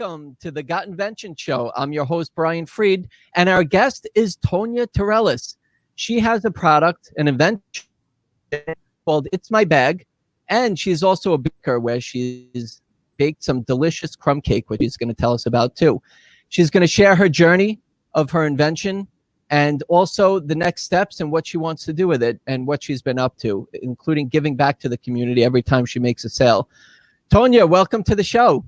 welcome to the Invention show. I'm your host, Brian Freed, and our guest is Tonia Torrellas. She has a product, an invention called It's My Bag, and she's also a baker where she's baked some delicious crumb cake, which she's going to tell us about too. She's going to share her journey of her invention and also the next steps and what she wants to do with it and what she's been up to, including giving back to the community every time she makes a sale. Tonia, welcome to the show.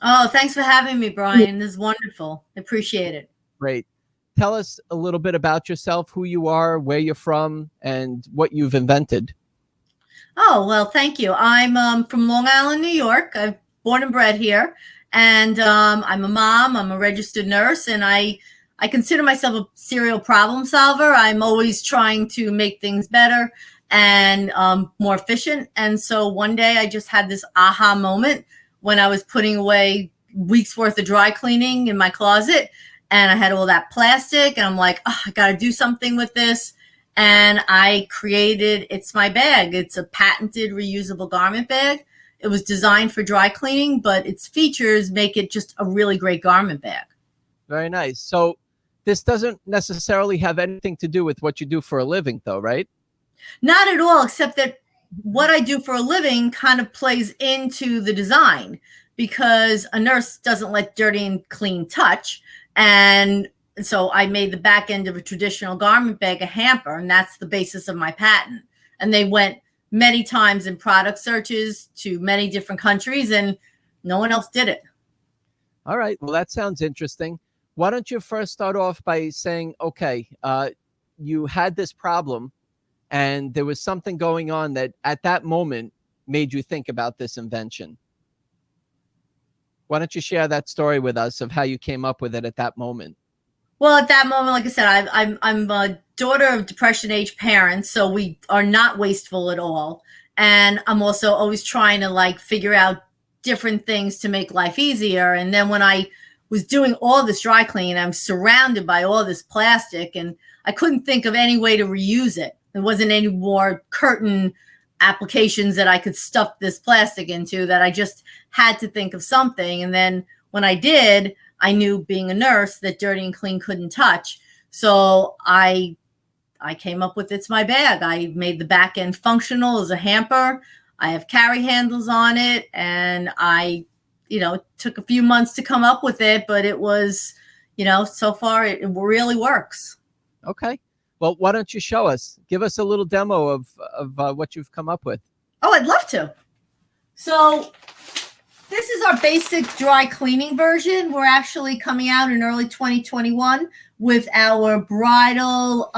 Oh, thanks for having me, Brian. This is wonderful. I appreciate it. Great. Tell us a little bit about yourself, who you are, where you're from, and what you've invented. Oh, well, thank you. I'm from Long Island, New York. I'm born and bred here. And I'm a mom. I'm a registered nurse. And I consider myself a serial problem solver. I'm always trying to make things better and more efficient. And so one day I just had this aha moment when I was putting away weeks worth of dry cleaning in my closet. And I had all that plastic. And I'm like, oh, I got to do something with this. And I created It's My Bag. It's a patented reusable garment bag. It was designed for dry cleaning, but its features make it just a really great garment bag. Very nice. So this doesn't necessarily have anything to do with what you do for a living, though, right? Not at all, except that what I do for a living kind of plays into the design because a nurse doesn't let dirty and clean touch. And so I made the back end of a traditional garment bag a hamper, and that's the basis of my patent. And they went many times in product searches to many different countries, and no one else did it. All right. Well, that sounds interesting. Why don't you first start off by saying, okay, you had this problem and there was something going on that at that moment made you think about this invention. Why don't you share that story with us of how you came up with it at that moment? Well, at that moment, like I said, I'm a daughter of depression-age parents, so we are not wasteful at all. And I'm also always trying to figure out different things to make life easier. And then when I was doing all this dry cleaning, I'm surrounded by all this plastic, and I couldn't think of any way to reuse it. There wasn't any more curtain applications that I could stuff this plastic into, that I just had to think of something. And then when I did, I knew, being a nurse, that dirty and clean couldn't touch. So I came up with It's My Bag. I made the back end functional as a hamper. I have carry handles on it, and I, it took a few months to come up with it, but it was, so far it really works. Okay. Well, why don't you show us? Give us a little demo of what you've come up with. Oh, I'd love to. So this is our basic dry cleaning version. We're actually coming out in early 2021 with our bridal,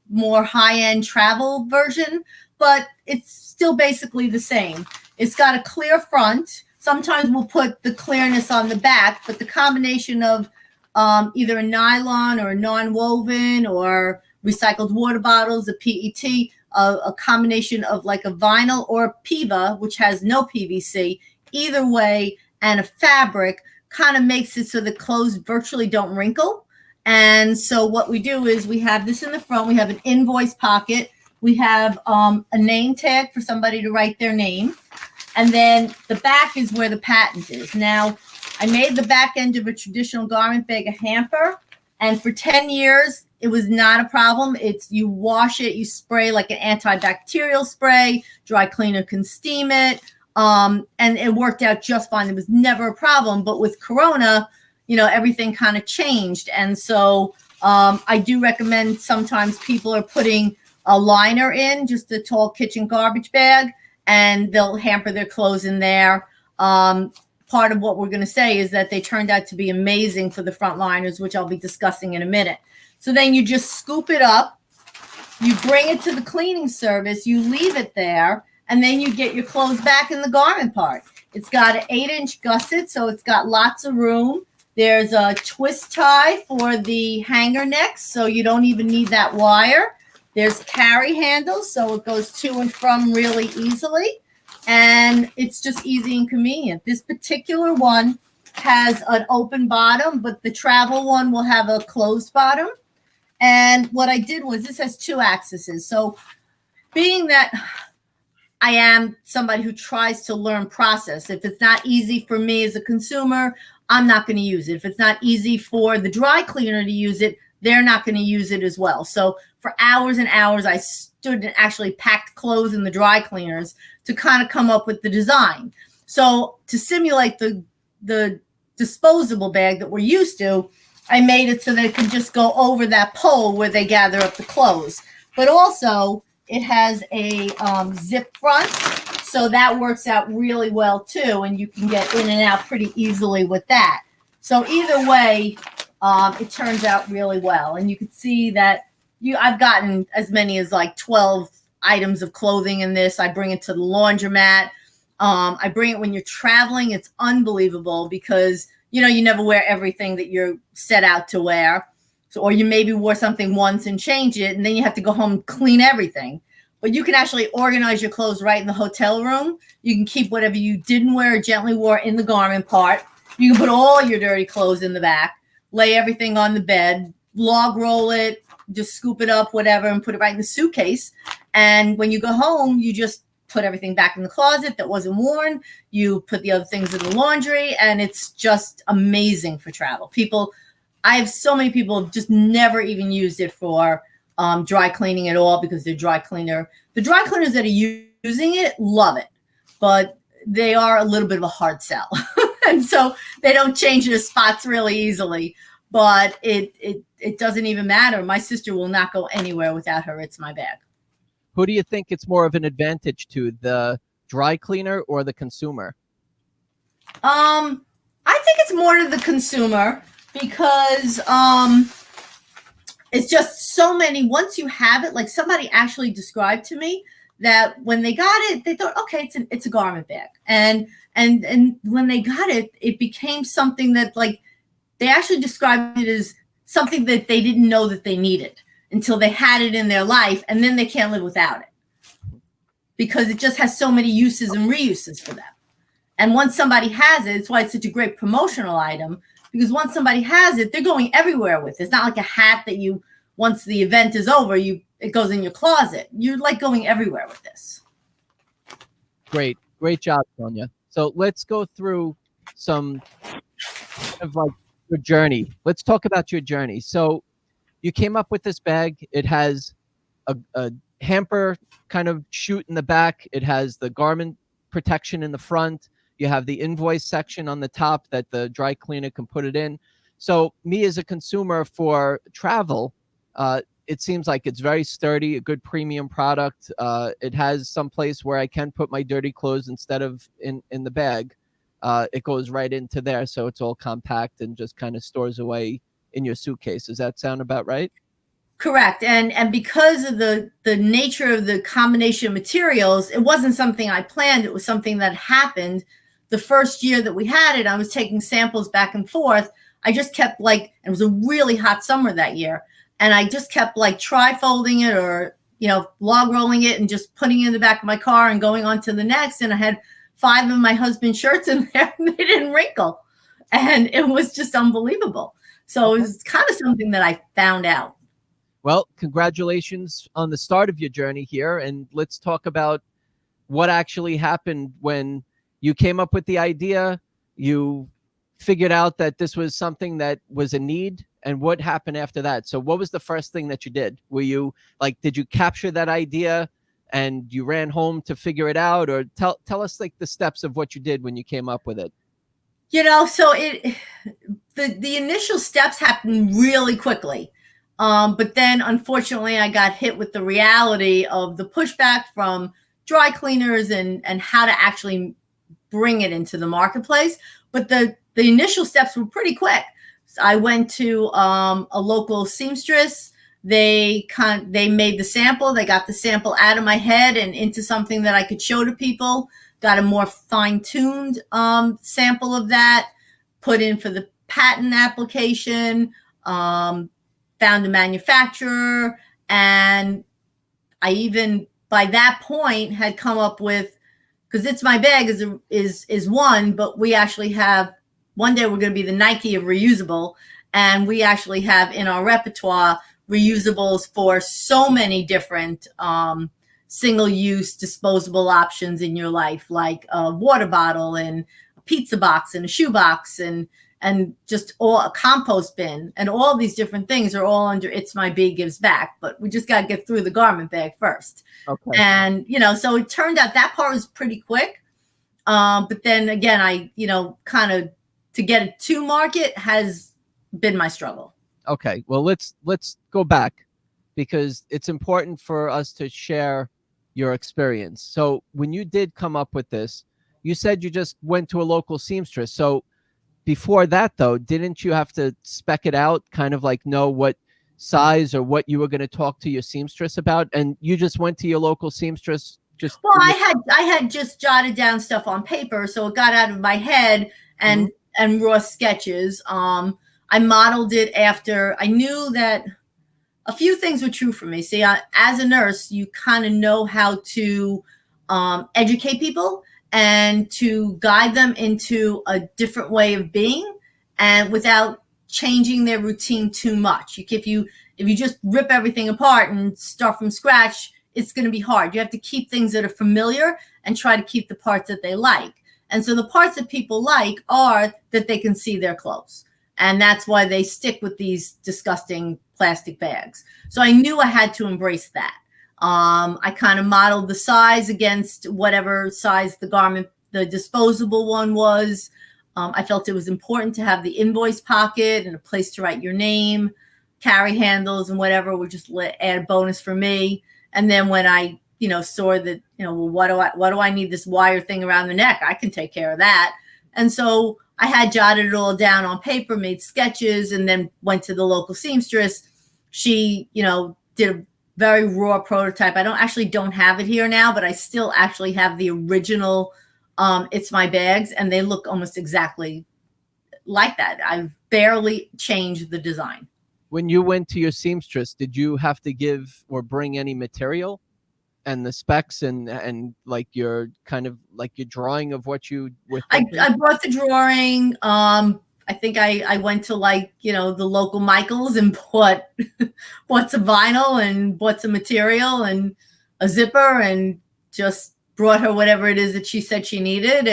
more high-end travel version, but it's still basically the same. It's got a clear front. Sometimes we'll put the clearness on the back, but the combination of either a nylon or a non-woven or recycled water bottles, a PET, a combination of a vinyl or PEVA, which has no PVC, either way, and a fabric kind of makes it so the clothes virtually don't wrinkle. And so what we do is we have this in the front. We have an invoice pocket. We have a name tag for somebody to write their name. And then the back is where the patent is. Now, I made the back end of a traditional garment bag a hamper. And for 10 years, it was not a problem. It's, you wash it, you spray like an antibacterial spray, dry cleaner can steam it. And it worked out just fine. It was never a problem. But with Corona, everything kind of changed. And so I do recommend sometimes people are putting a liner in, just a tall kitchen garbage bag, and they'll hamper their clothes in there. Part of what we're going to say is that they turned out to be amazing for the front liners, which I'll be discussing in a minute. So then you just scoop it up, you bring it to the cleaning service, you leave it there, and then you get your clothes back in the garment part. It's got an 8-inch gusset, so it's got lots of room. There's a twist tie for the hanger necks, so you don't even need that wire. There's carry handles, so it goes to and from really easily. And it's just easy and convenient. This particular one has an open bottom, but the travel one will have a closed bottom. And what I did was, this has 2 axes. So being that I am somebody who tries to learn process. If it's not easy for me as a consumer, I'm not going to use it. If it's not easy for the dry cleaner to use it, they're not going to use it as well. So for hours and hours, I stood and actually packed clothes in the dry cleaners to kind of come up with the design. So to simulate the disposable bag that we're used to, I made it so that it could just go over that pole where they gather up the clothes. But also, it has a zip front, so that works out really well too, and you can get in and out pretty easily with that. So either way, it turns out really well. And you can see that I've gotten as many as like 12 items of clothing in this. I bring it to the laundromat. I bring it when you're traveling. It's unbelievable because, you know, you never wear everything that you're set out to wear. So, or you maybe wore something once and change it, and then you have to go home and clean everything. But you can actually organize your clothes right in the hotel room. You can keep whatever you didn't wear or gently wore in the garment part. You can put all your dirty clothes in the back, lay everything on the bed, log roll it, just scoop it up, whatever, and put it right in the suitcase. And when you go home, you just put everything back in the closet that wasn't worn. You put the other things in the laundry, and it's just amazing for travel. I have so many people who've just never even used it for dry cleaning at all because the dry cleaners that are using it love it, but they are a little bit of a hard sell. And so they don't change their spots really easily, but it doesn't even matter. My sister will not go anywhere without her It's My Bag. Who do you think it's more of an advantage to, the dry cleaner or the consumer? I think it's more to the consumer because it's just so many. Once you have it, like somebody actually described to me that when they got it, they thought, okay, it's a garment bag, and when they got it, it became something that, like, they actually described it as something that they didn't know that they needed until they had it in their life, and then they can't live without it because it just has so many uses and reuses for them. And once somebody has it, it's why it's such a great promotional item, because once somebody has it, they're going everywhere with it. It's not like a hat that you, once the event is over, it goes in your closet. You're like going everywhere with this. Great job, Tonia. So let's go through some kind of like your journey. Let's talk about your journey. So you came up with this bag. It has a hamper kind of chute in the back. It has the garment protection in the front. You have the invoice section on the top that the dry cleaner can put it in. So me as a consumer for travel, it seems like it's very sturdy, a good premium product. It has some place where I can put my dirty clothes instead of in the bag. It goes right into there, so it's all compact and just kind of stores away in your suitcase. Does that sound about right? Correct. And because of the nature of the combination of materials, it wasn't something I planned. It was something that happened the first year that we had it. I was taking samples back and forth. I just kept it was a really hot summer that year. And I just kept tri-folding it or, log rolling it and just putting it in the back of my car and going on to the next. And I had 5 of my husband's shirts in there and they didn't wrinkle. And it was just unbelievable. So it was kind of something that I found out. Well, congratulations on the start of your journey here. And let's talk about what actually happened when you came up with the idea. You figured out that this was something that was a need, and what happened after that? So what was the first thing that you did? Were you did you capture that idea and you ran home to figure it out, or tell us the steps of what you did when you came up with it? So the initial steps happened really quickly. But then unfortunately I got hit with the reality of the pushback from dry cleaners and how to actually bring it into the marketplace. But the initial steps were pretty quick. So I went to a local seamstress. They made the sample. They got the sample out of my head and into something that I could show to people. Got a more fine-tuned sample of that, put in for the patent application, found a manufacturer, and I even by that point had come up with, because It's My Bag is one, but we actually have, one day we're going to be the Nike of reusable, and we actually have in our repertoire reusables for so many different single-use disposable options in your life, like a water bottle and a pizza box and a shoe box and just all a compost bin, and all these different things are all under It's My Bag Gives Back. But we just got to get through the garment bag first. Okay. And, so it turned out that part was pretty quick. But then again, I, kind of to get it to market has been my struggle. Okay. Well, let's go back, because it's important for us to share your experience. So when you did come up with this, you said you just went to a local seamstress. So before that, though, didn't you have to spec it out, kind of like know what size or what you were going to talk to your seamstress about? And you just went to your local seamstress? Well, I had just jotted down stuff on paper, so it got out of my head and raw sketches. I modeled it after I knew that a few things were true for me. See, as a nurse, you kind of know how to educate people and to guide them into a different way of being, and without changing their routine too much. If you just rip everything apart and start from scratch, it's going to be hard. You have to keep things that are familiar and try to keep the parts that they like. And so the parts that people like are that they can see their clothes. And that's why they stick with these disgusting plastic bags. So I knew I had to embrace that. I kind of modeled the size against whatever size the disposable one was. I felt it was important to have the invoice pocket and a place to write your name. Carry handles and whatever would just add a bonus for me. And then when I, saw that, well, what do I need this wire thing around the neck? I can take care of that. And so I had jotted it all down on paper, made sketches, and then went to the local seamstress. She, did a very raw prototype. I don't have it here now, but I still actually have the original It's My Bags, and they look almost exactly like that. I've barely changed the design. When you went to your seamstress, did you have to give or bring any material and the specs and like your kind of like your drawing of what you were thinking? I brought the drawing. I think I went to the local Michael's and bought some vinyl and bought some material and a zipper and just brought her whatever it is that she said she needed,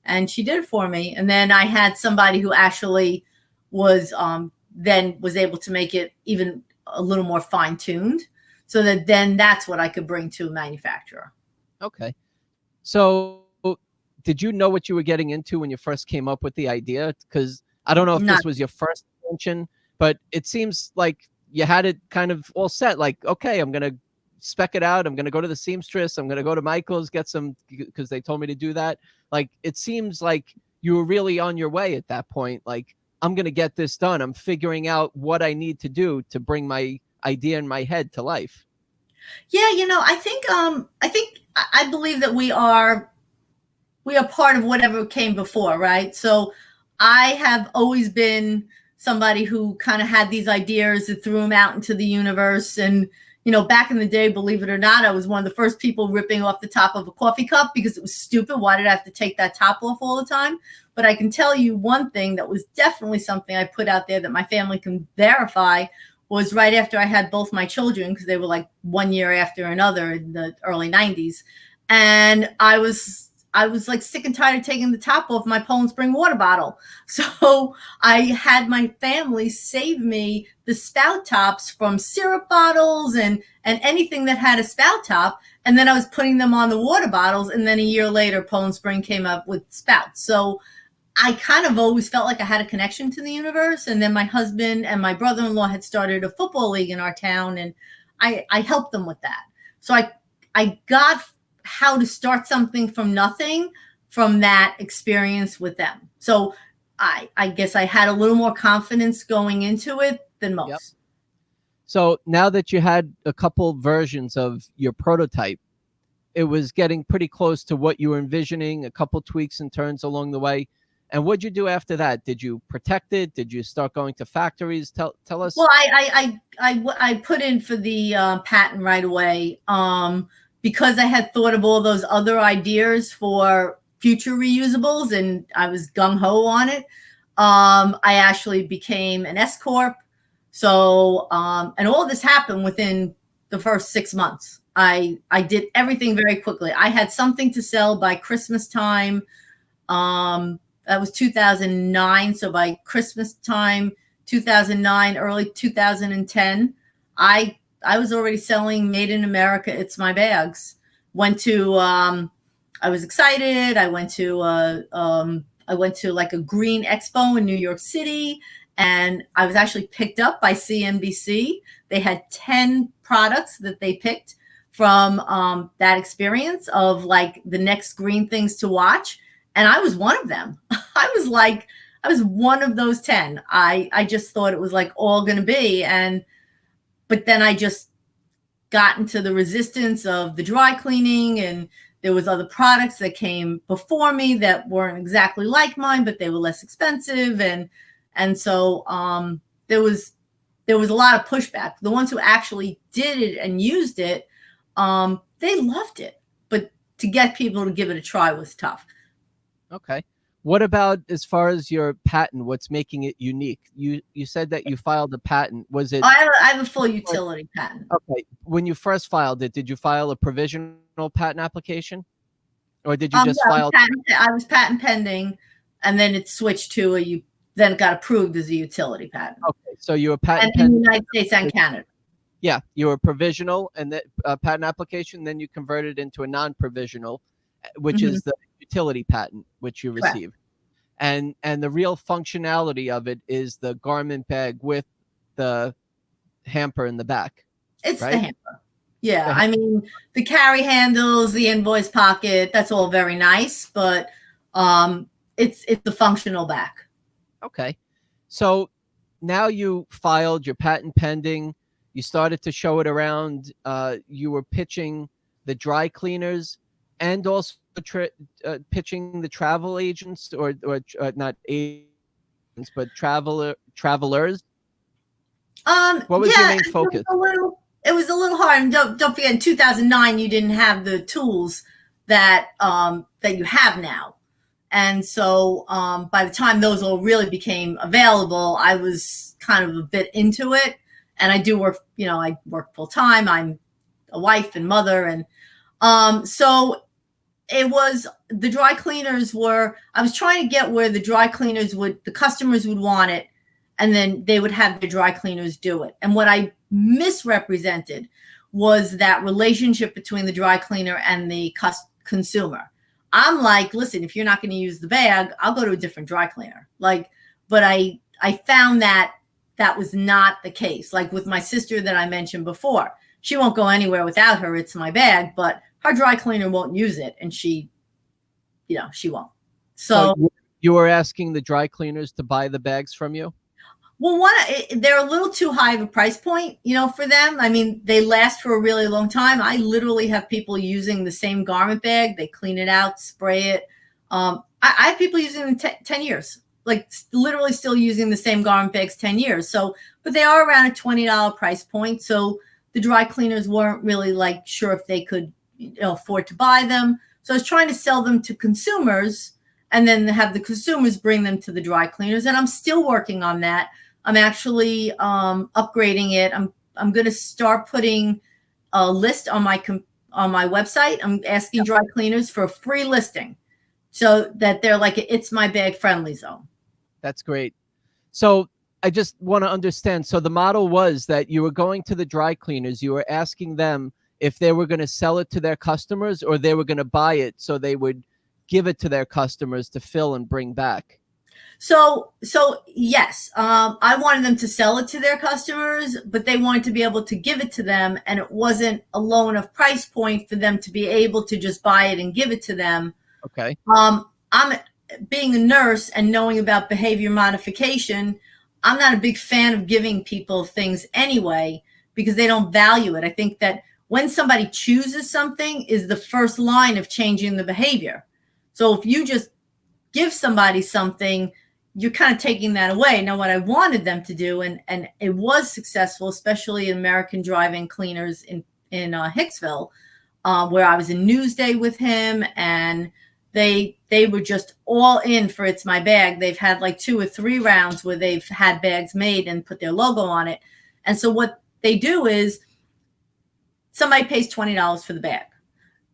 and she did it for me. And then I had somebody who actually was then was able to make it even a little more fine-tuned, so that then that's what I could bring to a manufacturer. Okay. So did you know what you were getting into when you first came up with the idea? Because I don't know if this was your first invention, but it seems like you had it kind of all set. Like, okay, I'm going to spec it out. I'm going to go to the seamstress. I'm going to go to Michael's, get some, because they told me to do that. Like, it seems like you were really on your way at that point. Like, I'm going to get this done. I'm figuring out what I need to do to bring my idea in my head to life. Yeah, I believe that we are part of whatever came before, right? So I have always been somebody who kind of had these ideas and threw them out into the universe. And, back in the day, believe it or not, I was one of the first people ripping off the top of a coffee cup because it was stupid. Why did I have to take that top off all the time? But I can tell you one thing that was definitely something I put out there that my family can verify was right after I had both my children, because they were like 1 year after another in the early 90s. And I was like sick and tired of taking the top off my Poland Spring water bottle. So I had my family save me the spout tops from syrup bottles and anything that had a spout top. And then I was putting them on the water bottles. And then a year later, Poland Spring came up with spouts. So I kind of always felt like I had a connection to the universe. And then my husband and my brother-in-law had started a football league in our town, and I helped them with that. So I got how to start something from nothing from that experience with them. So I guess I had a little more confidence going into it than most. Yep. So now that you had a couple versions of your prototype, it was getting pretty close to what you were envisioning, a couple tweaks and turns along the way. And what'd you do after that? Did you protect it? Did you start going to factories? Tell us. Well, I put in for the patent right away because I had thought of all those other ideas for future reusables, and I was gung-ho on it. I actually became an S Corp. So, and all this happened within the first 6 months. I did everything very quickly. I had something to sell by Christmas time. That was 2009. So by Christmas time, 2009, early 2010, I was already selling Made in America. It's My Bags. Went to I was excited. I went to like a green expo in New York City, and I was actually picked up by CNBC. They had 10 products that they picked from that experience of like the next green things to watch. And I was one of them. I was one of those 10. I just thought it was like all going to be. But then I just got into the resistance of the dry cleaning, and there was other products that came before me that weren't exactly like mine, but they were less expensive. And so there was a lot of pushback. The ones who actually did it and used it, they loved it. But to get people to give it a try was tough. Okay. What about as far as your patent? What's making it unique? You said that you filed a patent. Was it? I have a full utility patent. Okay. When you first filed it, did you file a provisional patent application, or did you just file? I was patent pending, and then it switched to then it got approved as a utility patent. Okay, so you were patent pending in the United States and Canada. Yeah, you were provisional and the patent application. Then you converted into a non-provisional, which is the utility patent, which you received. And the real functionality of it is the garment bag with the hamper in the back. It's right? The hamper. Yeah, I mean, the carry handles, the invoice pocket, that's all very nice, but it's the functional back. Okay. So now you filed your patent pending. You started to show it around. You were pitching the dry cleaners and also pitching the travel agents or not agents, but travelers. What was your main focus? It was a little hard. And don't forget, in 2009, you didn't have the tools that you have now. And so by the time those all really became available, I was kind of a bit into it. And I do work, I work full time. I'm a wife and mother. And so it was, the dry cleaners I was trying to get where the dry cleaners the customers would want it, and then they would have the dry cleaners do it. And what I misrepresented was that relationship between the dry cleaner and the consumer. I'm like, listen, if you're not going to use the bag, I'll go to a different dry cleaner. But I found that was not the case. Like with my sister that I mentioned before, she won't go anywhere without her It's My Bag, but her dry cleaner won't use it, and she won't. So you were asking the dry cleaners to buy the bags from you? Well, they're a little too high of a price point, for them. I mean, they last for a really long time. I literally have people using the same garment bag. They clean it out, spray it. I have people using them 10 years, like literally still using the same garment bags 10 years. So, but they are around a $20 price point. So the dry cleaners weren't really like sure if they could afford to buy them. So I was trying to sell them to consumers and then have the consumers bring them to the dry cleaners. And I'm still working on that. I'm actually upgrading it. I'm going to start putting a list on my website. I'm asking dry cleaners for a free listing so that they're like a It's My Bag friendly zone. That's great. So I just want to understand. So the model was that you were going to the dry cleaners. You were asking them if they were going to sell it to their customers or they were going to buy it so they would give it to their customers to fill and bring back. So yes, I wanted them to sell it to their customers, but they wanted to be able to give it to them. And it wasn't a low enough price point for them to be able to just buy it and give it to them. Okay. I'm being a nurse and knowing about behavior modification. I'm not a big fan of giving people things anyway, because they don't value it. I think that when somebody chooses something is the first line of changing the behavior. So if you just give somebody something, you're kind of taking that away. Now, what I wanted them to do, and it was successful, especially in American Drive-In Cleaners in Hicksville, where I was in Newsday with him, and they were just all in for It's My Bag. They've had like 2 or 3 rounds where they've had bags made and put their logo on it. And so what they do is somebody pays $20 for the bag.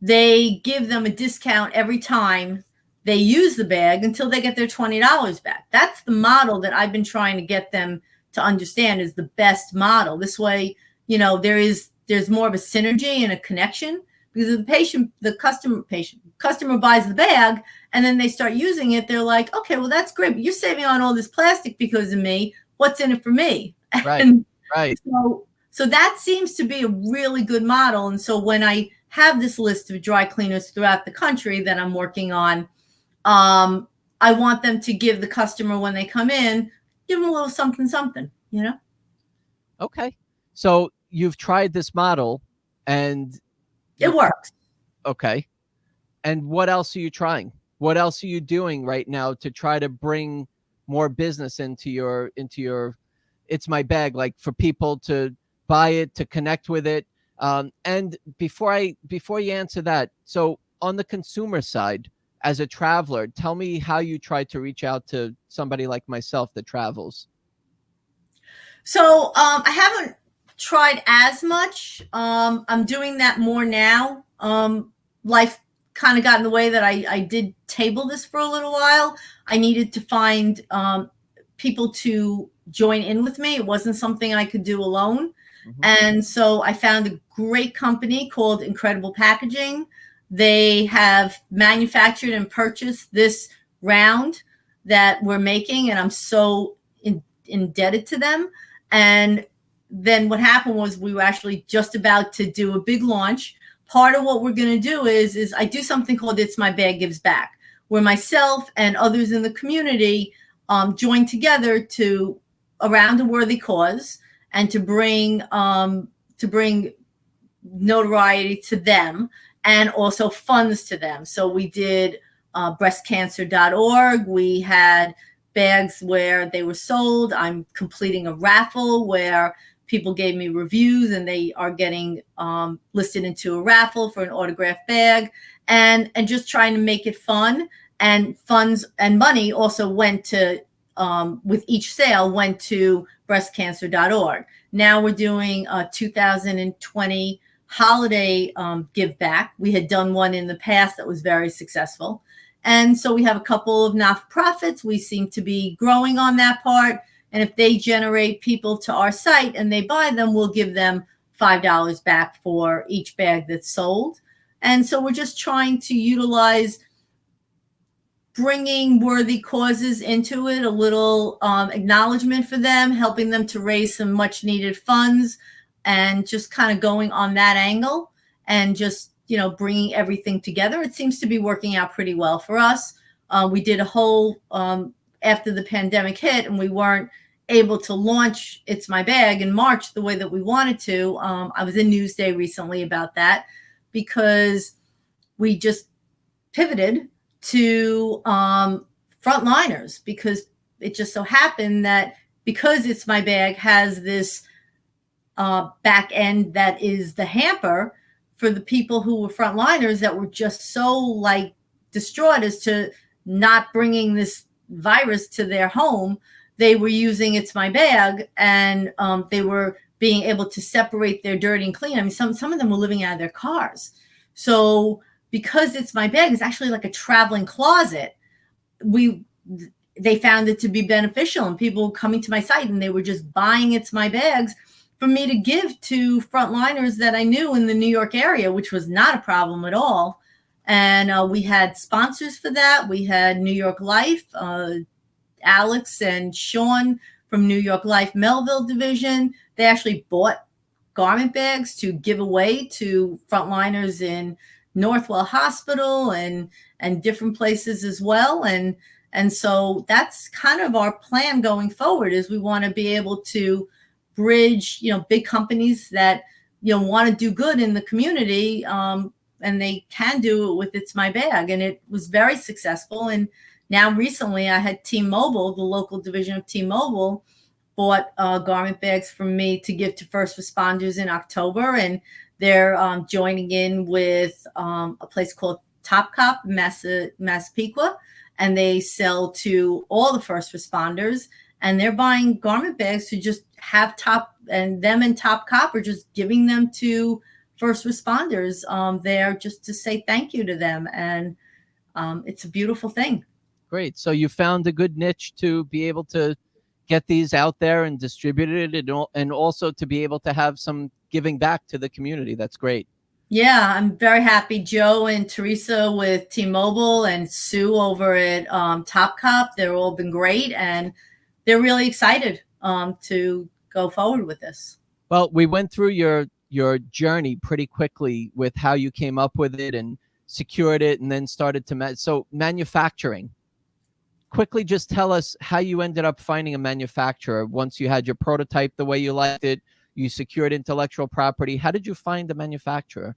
They give them a discount every time they use the bag until they get their $20 back. That's the model that I've been trying to get them to understand is the best model. This way, you know, there's more of a synergy and a connection, because if the customer buys the bag and then they start using it, they're like, okay, well, that's great, but you're saving on all this plastic because of me. What's in it for me? Right. And right. So that seems to be a really good model. And so when I have this list of dry cleaners throughout the country that I'm working on, I want them to give the customer, when they come in, give them a little something, you know? Okay. So you've tried this model and it works. Okay. And what else are you trying? What else are you doing right now to try to bring more business into your It's My Bag, like for people to buy it, to connect with it? And before you answer that, so on the consumer side, as a traveler, tell me how you try to reach out to somebody like myself that travels. So I haven't tried as much. I'm doing that more now. Life kind of got in the way that I did table this for a little while. I needed to find people to join in with me. It wasn't something I could do alone. Mm-hmm. And so I found a great company called Incredible Packaging. They have manufactured and purchased this round that we're making, and I'm so indebted to them. And then what happened was we were actually just about to do a big launch. Part of what we're going to do is I do something called It's My Bag Gives Back, where myself and others in the community join together to around a worthy cause and to bring notoriety to them and also funds to them. So we did breastcancer.org. We had bags where they were sold. I'm completing a raffle where people gave me reviews and they are getting listed into a raffle for an autographed bag, and just trying to make it fun. And funds and money also went to, with each sale, went to breastcancer.org. Now we're doing a 2020 holiday give back. We had done one in the past that was very successful. And so we have a couple of not-for-profits. We seem to be growing on that part. And if they generate people to our site and they buy them, we'll give them $5 back for each bag that's sold. And so we're just trying to utilize bringing worthy causes into it, a little acknowledgement for them, helping them to raise some much needed funds, and just kind of going on that angle and just, you know, bringing everything together. It seems to be working out pretty well for us. We did a whole, after the pandemic hit and we weren't able to launch It's My Bag in March the way that we wanted to. I was in Newsday recently about that because we just pivoted to frontliners, because it just so happened that because It's My Bag has this back end that is the hamper for the people who were frontliners that were just so like distraught as to not bringing this virus to their home. They were using It's My Bag, and they were being able to separate their dirty and clean. I mean, some of them were living out of their cars. So because It's My Bag is actually like a traveling closet, they found it to be beneficial, and people coming to my site and they were just buying It's My Bags for me to give to frontliners that I knew in the New York area, which was not a problem at all. And we had sponsors for that. We had New York Life, Alex and Sean from New York Life Melville division. They actually bought garment bags to give away to frontliners in Northwell Hospital and different places as well. And so that's kind of our plan going forward, is we want to be able to bridge, you know, big companies that, you know, want to do good in the community, and they can do it with It's My Bag. And it was very successful. And now recently I had T-Mobile, the local division of T-Mobile, bought garment bags from me to give to first responders in October. And they're joining in with a place called Topcop, Massapequa, and they sell to all the first responders. And they're buying garment bags to just have Topcop are just giving them to first responders there just to say thank you to them. And it's a beautiful thing. Great. So you found a good niche to be able to get these out there and distribute it, and also to be able to have some giving back to the community. That's great. Yeah, I'm very happy. Joe and Teresa with T-Mobile and Sue over at Topcop, they've all been great, and they're really excited to go forward with this. Well, we went through your journey pretty quickly with how you came up with it and secured it and then started to so manufacturing. Quickly, just tell us how you ended up finding a manufacturer once you had your prototype the way you liked it, you secured intellectual property. How did you find the manufacturer?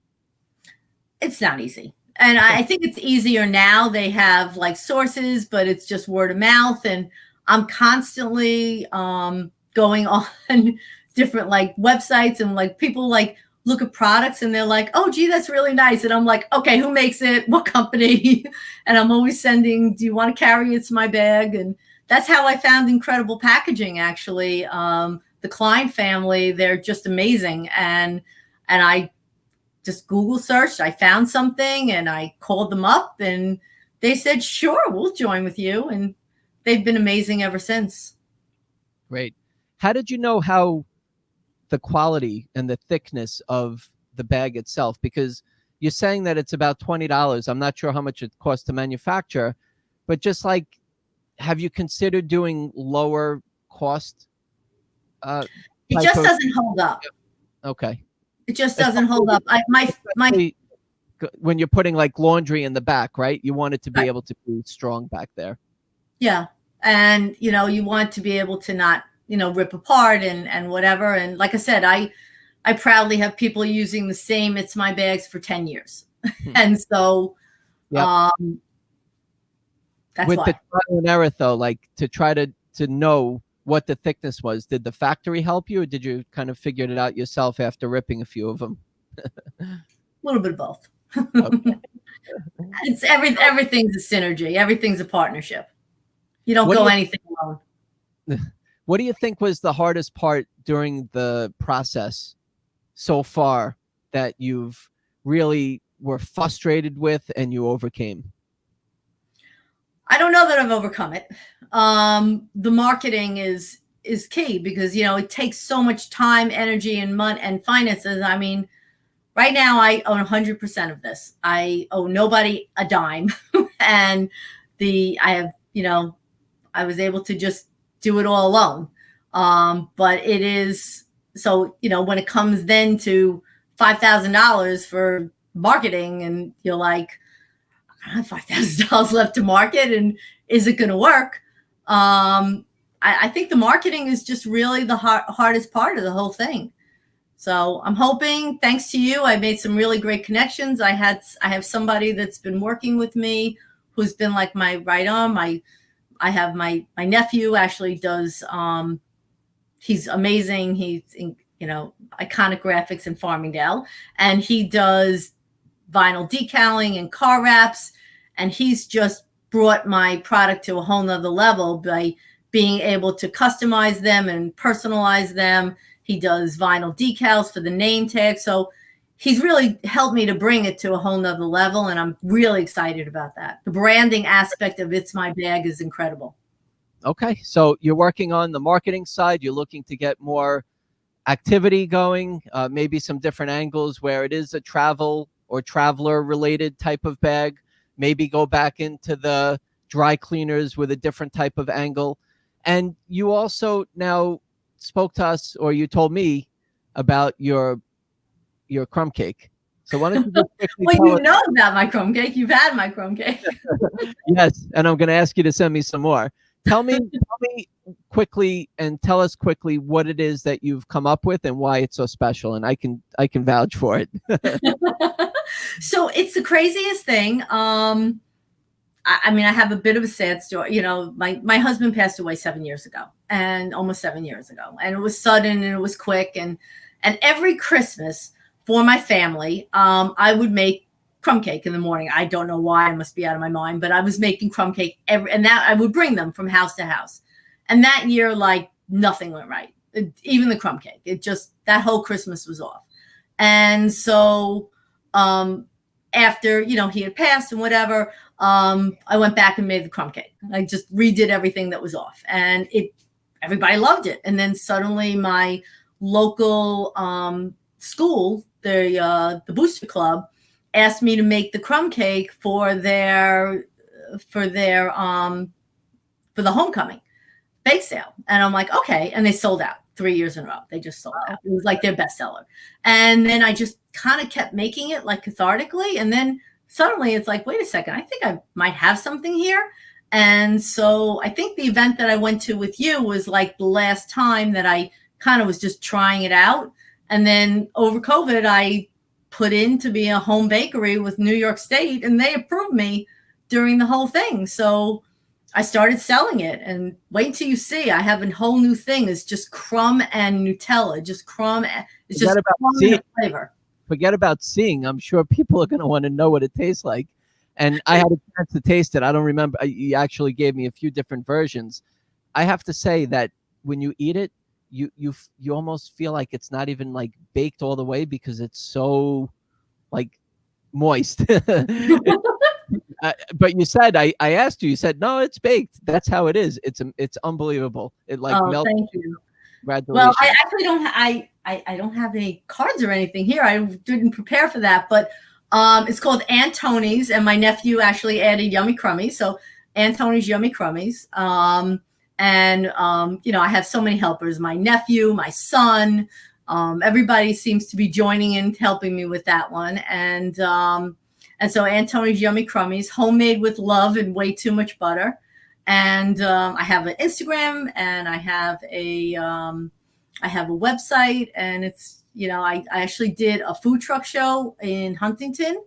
It's not easy. And I think it's easier now. They have like sources, but it's just word of mouth. And I'm constantly going on different like websites, and like people like look at products and they're like, oh, gee, that's really nice. And I'm like, okay, who makes it? What company? And I'm always sending, do you want to carry ItsMyBag? And that's how I found Incredible Packaging, actually. The Klein family, they're just amazing. And I just Google searched, I found something, and I called them up and they said, sure, we'll join with you. And they've been amazing ever since. Great. How did you know how the quality and the thickness of the bag itself? Because you're saying that it's about $20. I'm not sure how much it costs to manufacture, but just like, have you considered doing lower cost? It just doesn't hold up. Okay. It just doesn't hold up. When you're putting like laundry in the back, right? You want it to be able to be strong back there. Yeah. And, you want to be able to not, rip apart and whatever. And like I said, I proudly have people using the same ItsMyBags for 10 years. And so yep. That's with why. the trial and error though, like to try to know what the thickness was, did the factory help you, or did you kind of figure it out yourself after ripping a few of them? A little bit of both. Okay. It's everything's a synergy. Everything's a partnership. You don't go anything alone. What do you think was the hardest part during the process so far that you've really were frustrated with and you overcame? I don't know that I've overcome it. The marketing is key because, it takes so much time, energy, and money and finances. I mean, right now I own 100% of this. I owe nobody a dime. And I was able to just do it all alone. But it is, so, when it comes then to $5,000 for marketing and you're like, I have $5,000 left to market, and is it going to work? I think the marketing is just really the hardest part of the whole thing. So I'm hoping, thanks to you, I made some really great connections. I have somebody that's been working with me who's been like my right arm. I have my nephew actually does. He's amazing. He's Iconic Graphics in Farmingdale, and he does vinyl decaling and car wraps, and he's just brought my product to a whole nother level by being able to customize them and personalize them. He does vinyl decals for the name tag, so he's really helped me to bring it to a whole nother level, and I'm really excited about that. The branding aspect of ItsMyBag is incredible. Okay, so you're working on the marketing side. You're looking to get more activity going, maybe some different angles where it is a travel or traveler related type of bag, maybe go back into the dry cleaners with a different type of angle. And you also now spoke to us, or you told me about your crumb cake. So why don't you just quickly well, you know about my crumb cake. You've had my crumb cake. Yes, and I'm going to ask you to send me some more. Tell me quickly, and tell us quickly what it is that you've come up with and why it's so special, and I can vouch for it. So it's the craziest thing. I have a bit of a sad story. My husband passed away 7 years ago, and almost 7 years ago, and it was sudden and it was quick. And every Christmas for my family, I would make crumb cake in the morning. I don't know why, I must be out of my mind, but I was making crumb cake and that I would bring them from house to house. And that year, like, nothing went right. Even the crumb cake, that whole Christmas was off. And so after, you know, he had passed and whatever, I went back and made the crumb cake. I just redid everything that was off, and everybody loved it. And then suddenly my local school, the Booster Club, asked me to make the crumb cake for the homecoming bake sale. And I'm like, okay. And they sold out 3 years in a row. They just sold out. It was like their bestseller. And then I just kind of kept making it like cathartically. And then suddenly it's like, wait a second, I think I might have something here. And so I think the event that I went to with you was like the last time that I kind of was just trying it out. And then over COVID, I put in to be a home bakery with New York State, and they approved me during the whole thing. So I started selling it, and wait until you see, I have a whole new thing. It's just crumb and Nutella, just crumb. It's just crumb and flavor. Forget about seeing. I'm sure people are going to want to know what it tastes like. And I had a chance to taste it. I don't remember. You actually gave me a few different versions. I have to say that when you eat it, you almost feel like it's not even like baked all the way, because it's so like moist. But you said, I asked you said, no, it's baked. That's how it is. It's unbelievable. It like melts. Thank you. Well, I actually don't. I don't have any cards or anything here. I didn't prepare for that, but it's called Aunt Tony's, and my nephew actually added Yummy Crummies. So Aunt Tony's Yummy Crummies. You know, I have so many helpers. My nephew, my son, everybody seems to be joining in, helping me with that one. And so Aunt Tony's Yummy Crummies, homemade with love and way too much butter. And I have an Instagram, and I have a website, and it's, you know, I actually did a food truck show in Huntington,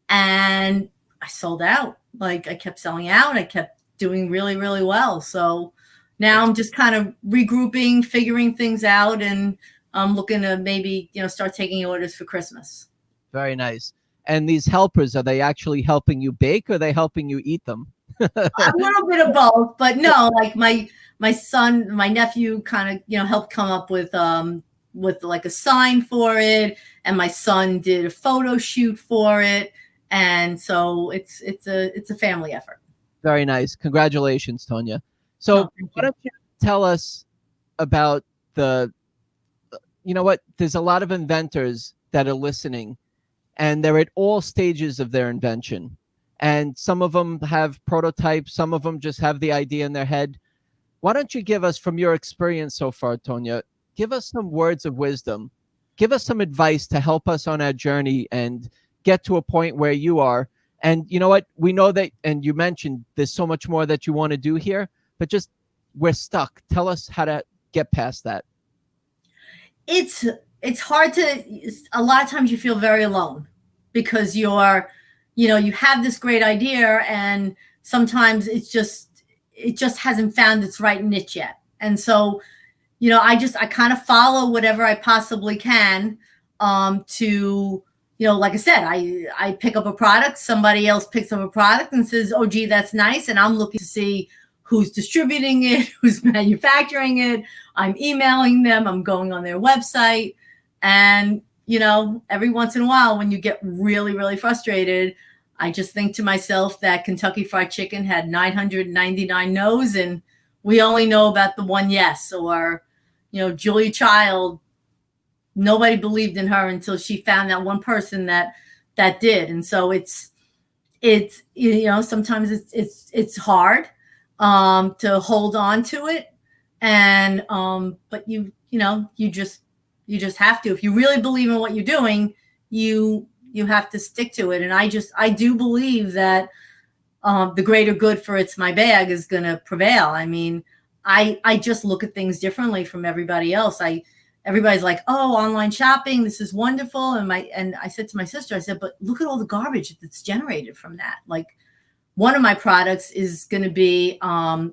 and I sold out. Like, I kept selling out. I kept doing really, really well. So now I'm just kind of regrouping, figuring things out, and I'm looking to maybe, you know, start taking orders for Christmas. Very nice. And these helpers, are they actually helping you bake, or are they helping you eat them? A little bit of both, but no, like my son, my nephew kind of, you know, helped come up with like a sign for it, and my son did a photo shoot for it. And so it's a family effort. Very nice. Congratulations, Tonia. So why don't you tell us about you know what, there's a lot of inventors that are listening, and they're at all stages of their invention. And some of them have prototypes. Some of them just have the idea in their head. Why don't you give us, from your experience so far, Tonia, give us some words of wisdom. Give us some advice to help us on our journey and get to a point where you are. And you know what? We know that, and you mentioned there's so much more that you want to do here, but just we're stuck. Tell us how to get past that. It's hard to, a lot of times you feel very alone, because you have this great idea, and sometimes it just hasn't found its right niche yet. And so, you know, I kind of follow whatever I possibly can to, you know, like I said, I pick up a product, somebody else picks up a product and says, oh, gee, that's nice. And I'm looking to see who's distributing it, who's manufacturing it. I'm emailing them, I'm going on their website. And, you know, every once in a while, when you get really, really frustrated, I just think to myself that Kentucky Fried Chicken had 999 no's, and we only know about the one yes. Or, you know, Julia Child, nobody believed in her until she found that one person that did. And so it's you know, sometimes it's hard to hold on to it, and but you just have to. If you really believe in what you're doing, you have to stick to it. And I do believe that the greater good for It's My Bag is going to prevail. I mean, I just look at things differently from everybody else. Everybody's like, oh, online shopping, this is wonderful. And I said to my sister, I said, but look at all the garbage that's generated from that. Like, one of my products is going to be,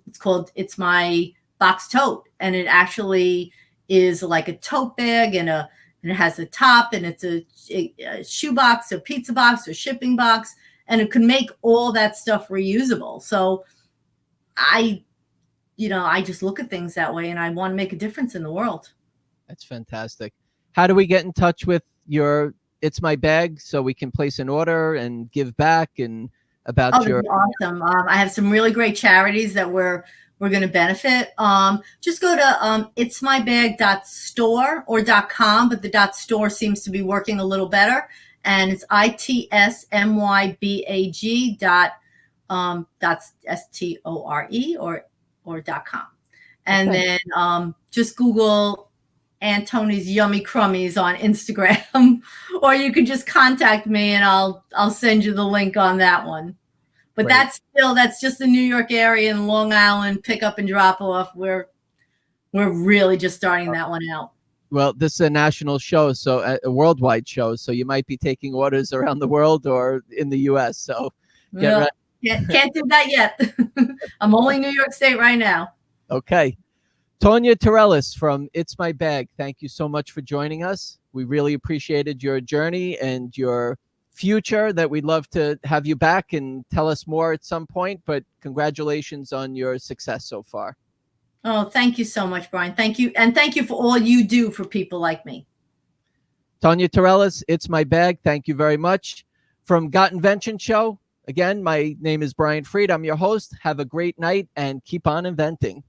it's called It's My Box Tote. And it actually is like a tote bag, and it has a top, and it's a shoe box, a pizza box, or shipping box, and it can make all that stuff reusable. So I just look at things that way, and I want to make a difference in the world. That's fantastic. How do we get in touch with your It's My Bag so we can place an order and give back and about Oh, your that'd be awesome. I have some really great charities that we're going to benefit. Just go to itsmybag.store or .com, but the .store seems to be working a little better, and it's itsmybag that's STORE or .com, and Okay. then just Google Aunt Tony's Yummy Crummies on Instagram, or you can just contact me and I'll send you the link on that one. But Great. that's just the New York area and Long Island pick up and drop off. We're really just starting that one out. Well, this is a national show, so a worldwide show, so you might be taking orders around the world or in the US. So get No, ready. can't do that yet. I'm only New York State right now. Okay. Tonia Torrellas from It's My Bag, thank you so much for joining us. We really appreciated your journey and your future, that we'd love to have you back and tell us more at some point, but congratulations on your success so far. Oh, thank you so much, Brian. Thank you. And thank you for all you do for people like me. Tonia Torrellas, It's My Bag, thank you very much. From Got Invention Show, again, my name is Brian Freed. I'm your host. Have a great night and keep on inventing.